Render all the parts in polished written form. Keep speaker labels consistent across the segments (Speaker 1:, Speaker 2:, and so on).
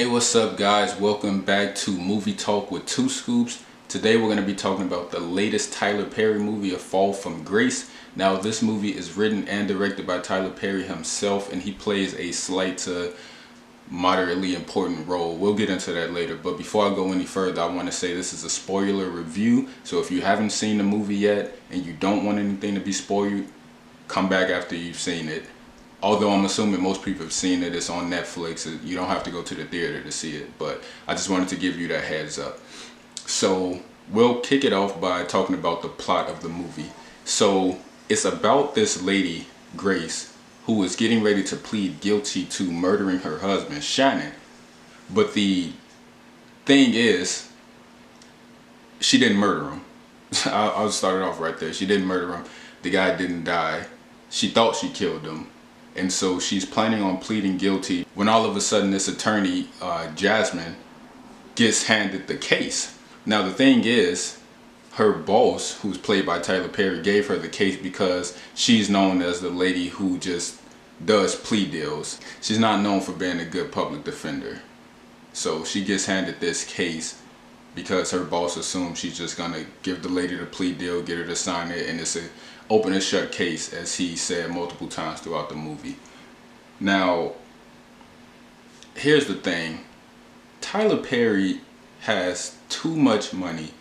Speaker 1: Hey, what's up guys? Welcome back to Movie Talk with Two Scoops. Today we're going to be talking about the latest Tyler Perry movie, A Fall from Grace. Now this movie is written and directed by Tyler Perry himself, and he plays a slight to moderately important role. We'll get into that later, but before I go any further, I want to say this is a spoiler review. So if you haven't seen the movie yet and you don't want anything to be spoiled, come back after you've seen it. Although I'm assuming most people have seen it, it's on Netflix. You don't have to go to the theater to see it, but I just wanted to give you that heads up. So we'll kick it off by talking about the plot of the movie. So it's about this lady, Grace, who is getting ready to plead guilty to murdering her husband, Shannon. But the thing is, she didn't murder him. I'll start it off right there. She didn't murder him. The guy didn't die. She thought she killed him. And so she's planning on pleading guilty when all of a sudden this attorney, Jasmine, gets handed the case. Now the thing is, her boss, who's played by Tyler Perry, gave her the case because she's known as the lady who just does plea deals. She's not known for being a good public defender. So she gets handed this case because her boss assumes she's just gonna give the lady the plea deal, get her to sign it, and it's a open and shut case, as he said multiple times throughout the movie. Now, here's the thing. Tyler Perry has too much money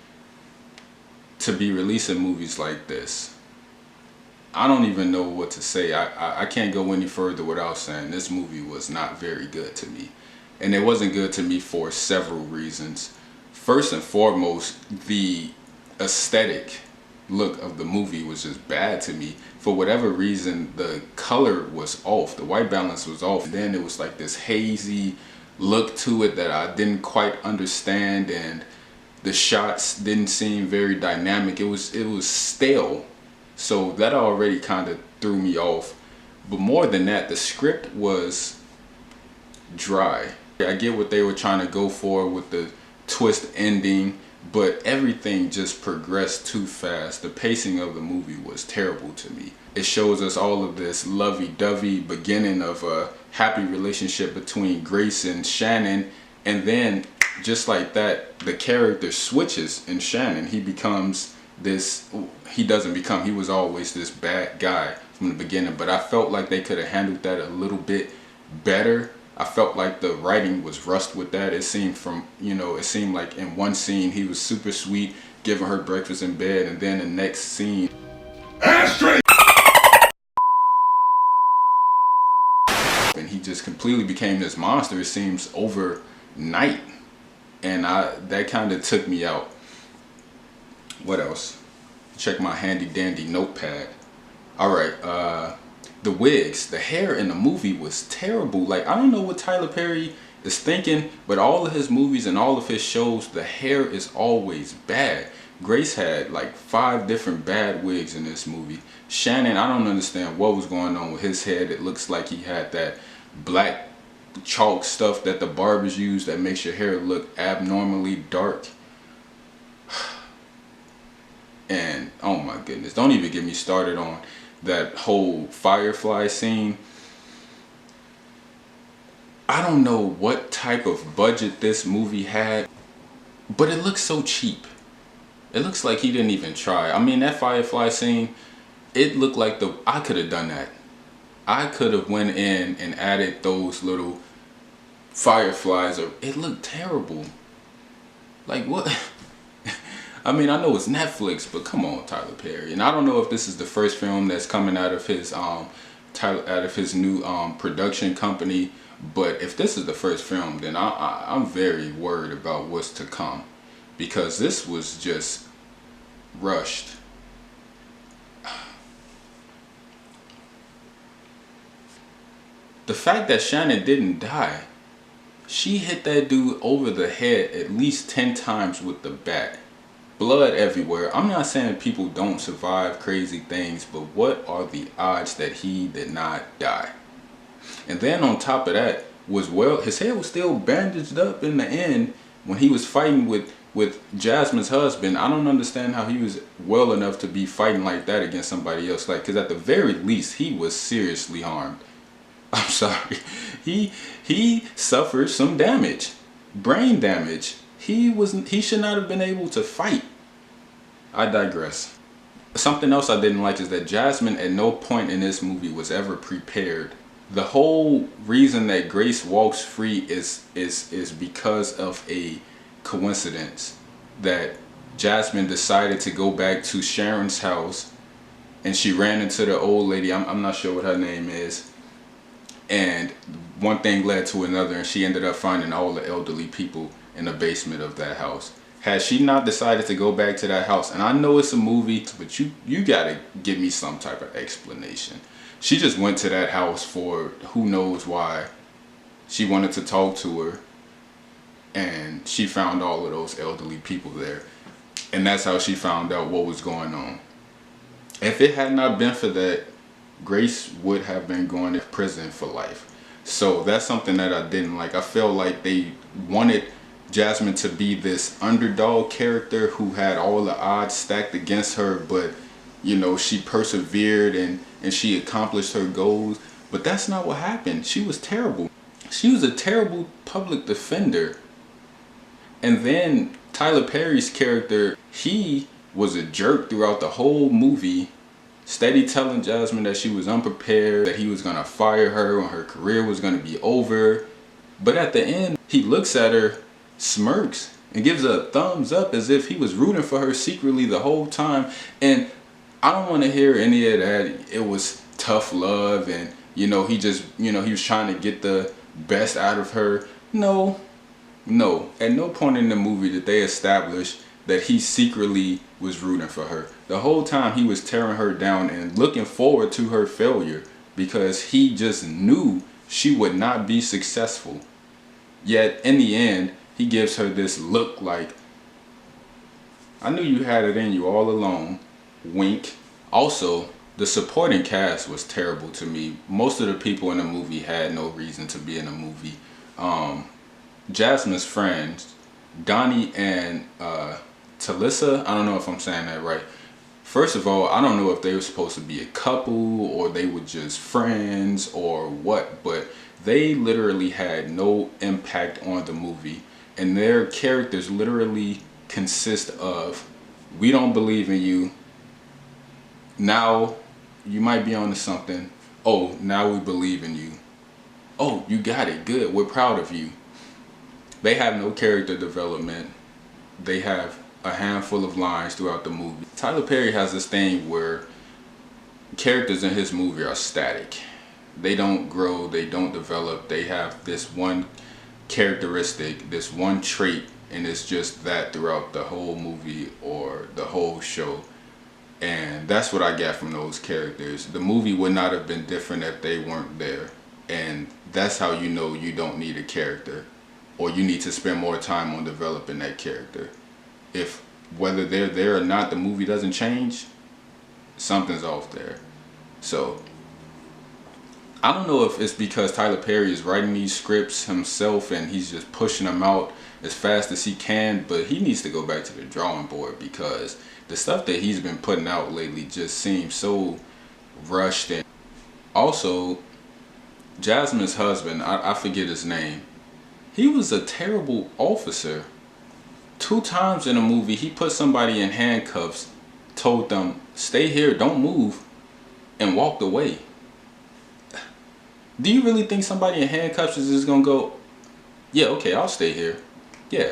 Speaker 1: to be releasing movies like this. I don't even know what to say. I can't go any further without saying this movie was not very good to me. And it wasn't good to me for several reasons. First and foremost, the aesthetic look of the movie was just bad to me. For whatever reason, the color was off, the white balance was off. Then it was like this hazy look to it that I didn't quite understand, and the shots didn't seem very dynamic. It was stale. So that already kind of threw me off. But more than that, the script was dry. I get what they were trying to go for with the twist ending, but everything just progressed too fast. The pacing of the movie was terrible to me. It shows us all of this lovey-dovey beginning of a happy relationship between Grace and Shannon, and then just like that, the character switches in Shannon. He becomes this, he was always this bad guy from the beginning, but I felt like they could have handled that a little bit better. I felt like the writing was rushed with that. It seemed like in one scene he was super sweet, giving her breakfast in bed, and then the next scene, ashtray, and he just completely became this monster. It seems overnight, and that kind of took me out. What else? Check my handy dandy notepad. All right. The wigs, the hair in the movie was terrible. Like, I don't know what Tyler Perry is thinking, but all of his movies and all of his shows, the hair is always bad. Grace had like 5 different bad wigs in this movie. Shannon, I don't understand what was going on with his head. It looks like he had that black chalk stuff that the barbers use that makes your hair look abnormally dark. And oh my goodness, don't even get me started on that whole Firefly scene. I don't know what type of budget this movie had, but it looks so cheap. It looks like he didn't even try. I mean, that Firefly scene, it looked like I could have done that. I could have went in and added those little fireflies. It looked terrible. Like, what? I mean, I know it's Netflix, but come on, Tyler Perry. And I don't know if this is the first film that's coming out of his new production company. But if this is the first film, then I'm very worried about what's to come, because this was just rushed. The fact that Shannon didn't die, she hit that dude over the head at least 10 times with the bat. Blood everywhere. I'm not saying people don't survive crazy things, but what are the odds that he did not die? And then on top of that his head was still bandaged up in the end when he was fighting with Jasmine's husband. I don't understand how he was well enough to be fighting like that against somebody else. Like, because at the very least he was seriously harmed. I'm sorry. He suffered some damage, brain damage. He should not have been able to fight. I digress. Something else I didn't like is that Jasmine at no point in this movie was ever prepared. The whole reason that Grace walks free is because of a coincidence that Jasmine decided to go back to Sharon's house, and she ran into the old lady. I'm not sure what her name is, and one thing led to another, and she ended up finding all the elderly people in the basement of that house. Had she not decided to go back to that house, and I know it's a movie, but you gotta give me some type of explanation. She just went to that house for who knows why. She wanted to talk to her, and she found all of those elderly people there. And that's how she found out what was going on. If it had not been for that, Grace would have been going to prison for life. So that's something that I didn't like. I felt like they wanted Jasmine to be this underdog character who had all the odds stacked against her, but you know, she persevered and she accomplished her goals. But that's not what happened. She was terrible. She was a terrible public defender. And then Tyler Perry's character, he was a jerk throughout the whole movie, steady telling Jasmine that she was unprepared, that he was gonna fire her and her career was gonna be over. But at the end, he looks at her, smirks, and gives a thumbs up as if he was rooting for her secretly the whole time. And I don't want to hear any of that. It was tough love and, you know, he was trying to get the best out of her. No. At no point in the movie did they establish that he secretly was rooting for her. The whole time he was tearing her down and looking forward to her failure because he just knew she would not be successful. Yet in the end, he gives her this look like, I knew you had it in you all along. Wink. Also, the supporting cast was terrible to me. Most of the people in the movie had no reason to be in the movie. Jasmine's friends, Donnie and Talissa, I don't know if I'm saying that right. First of all, I don't know if they were supposed to be a couple or they were just friends or what, but they literally had no impact on the movie. And their characters literally consist of, we don't believe in you. Now you might be onto something. Oh, now we believe in you. Oh, you got it. Good. We're proud of you. They have no character development. They have a handful of lines throughout the movie. Tyler Perry has this thing where characters in his movie are static. They don't grow. They don't develop. They have this one characteristic, this one trait, and it's just that throughout the whole movie or the whole show. And that's what I got from those characters. The movie would not have been different if they weren't there. And that's how you know you don't need a character, or you need to spend more time on developing that character. If whether they're there or not, the movie doesn't change, something's off there. So I don't know if it's because Tyler Perry is writing these scripts himself and he's just pushing them out as fast as he can, but he needs to go back to the drawing board because the stuff that he's been putting out lately just seems so rushed. And also, Jasmine's husband, I forget his name, he was a terrible officer. 2 times in a movie, he put somebody in handcuffs, told them, stay here, don't move, and walked away. Do you really think somebody in handcuffs is just gonna go, yeah, okay, I'll stay here? Yeah.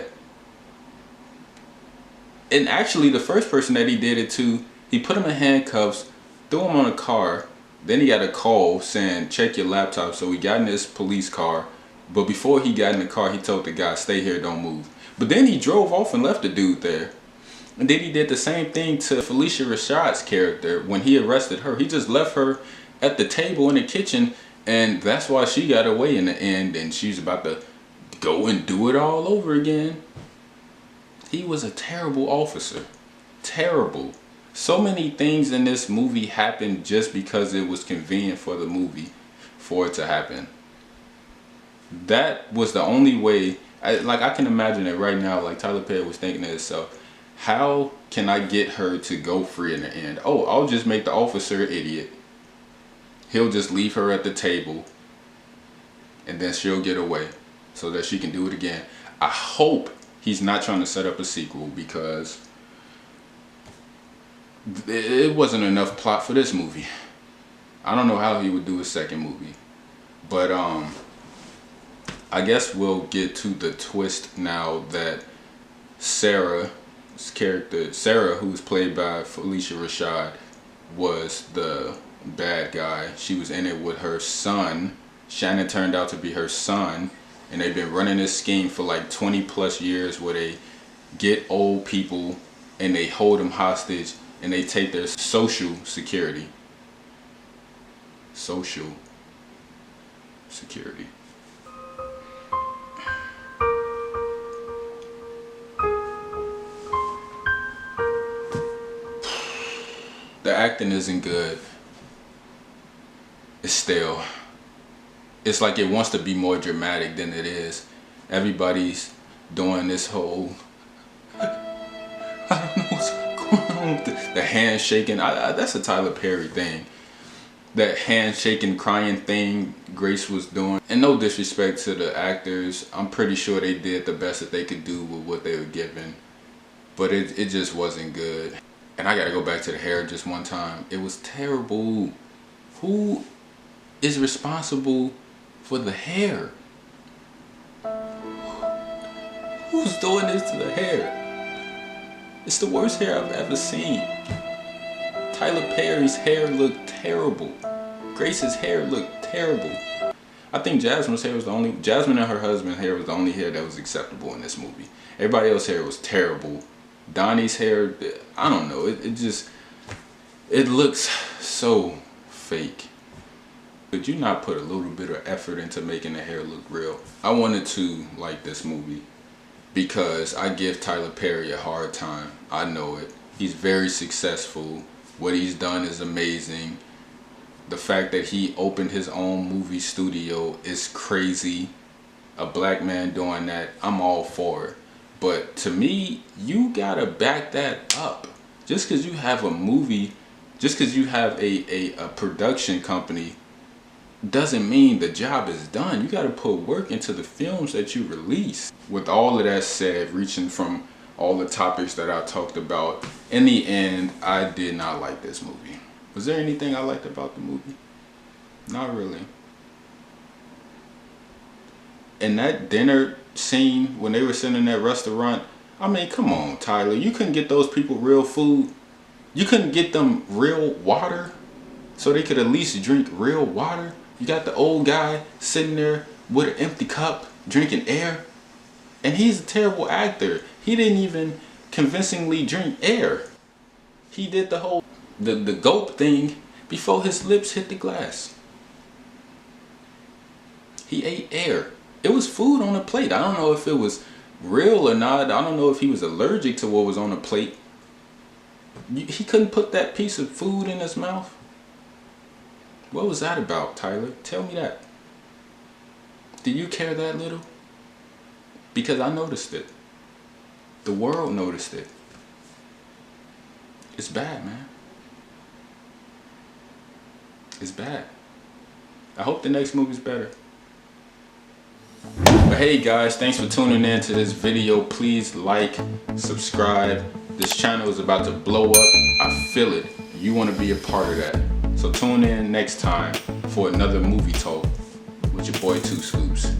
Speaker 1: And actually, the first person that he did it to, he put him in handcuffs, threw him on a car, then he got a call saying, check your laptop. So he got in this police car, but before he got in the car, he told the guy, stay here, don't move. But then he drove off and left the dude there. And then he did the same thing to Felicia Rashad's character when he arrested her. He just left her at the table in the kitchen, and that's why she got away in the end, and she's about to go and do it all over again. He was a terrible officer. Terrible. So many things in this movie happened just because it was convenient for the movie for it to happen. That was the only way. I can imagine it right now. Like Tyler Perry was thinking to himself, how can I get her to go free in the end? Oh, I'll just make the officer an idiot. He'll just leave her at the table and then she'll get away so that she can do it again. I hope he's not trying to set up a sequel, because it wasn't enough plot for this movie. I don't know how he would do a second movie. But I guess we'll get to the twist now that Sarah's character, Sarah, who's played by Felicia Rashad, was the bad guy. She was in it with her son. Shannon turned out to be her son, and they've been running this scheme for like 20 plus years where they get old people and they hold them hostage and they take their social security. Social security. The acting isn't good. It's stale. It's like it wants to be more dramatic than it is. Everybody's doing this whole, I don't know what's going on with the hand shaking. That's a Tyler Perry thing. That handshaking, crying thing Grace was doing. And no disrespect to the actors, I'm pretty sure they did the best that they could do with what they were given. But it just wasn't good. And I gotta go back to the hair just one time. It was terrible. Who is responsible for the hair? Who's doing this to the hair? It's the worst hair I've ever seen. Tyler Perry's hair looked terrible. Grace's hair looked terrible. I think Jasmine's hair was the only, Jasmine and her husband's hair was the only hair that was acceptable in this movie. Everybody else's hair was terrible. Donnie's hair, I don't know, it looks so fake. Could you not put a little bit of effort into making the hair look real? I wanted to like this movie because I give Tyler Perry a hard time. I know it. He's very successful. What he's done is amazing. The fact that he opened his own movie studio is crazy. A black man doing that, I'm all for it. But to me, you gotta back that up. Just because you have a movie, just because you have a production company, doesn't mean the job is done. You gotta put work into the films that you release. With all of that said, reaching from all the topics that I talked about, in the end, I did not like this movie. Was there anything I liked about the movie? Not really. And that dinner scene when they were sitting in that restaurant, I mean, come on, Tyler. You couldn't get those people real food. You couldn't get them real water so they could at least drink real water. You got the old guy sitting there with an empty cup drinking air. And he's a terrible actor. He didn't even convincingly drink air. He did the whole, the gulp thing before his lips hit the glass. He ate air. It was food on a plate. I don't know if it was real or not. I don't know if he was allergic to what was on the plate. He couldn't put that piece of food in his mouth. What was that about, Tyler? Tell me that. Do you care that little? Because I noticed it. The world noticed it. It's bad, man. It's bad. I hope the next movie's better. But hey guys, thanks for tuning in to this video. Please like, subscribe. This channel is about to blow up. I feel it. You want to be a part of that. So tune in next time for another movie talk with your boy 2 Scoops.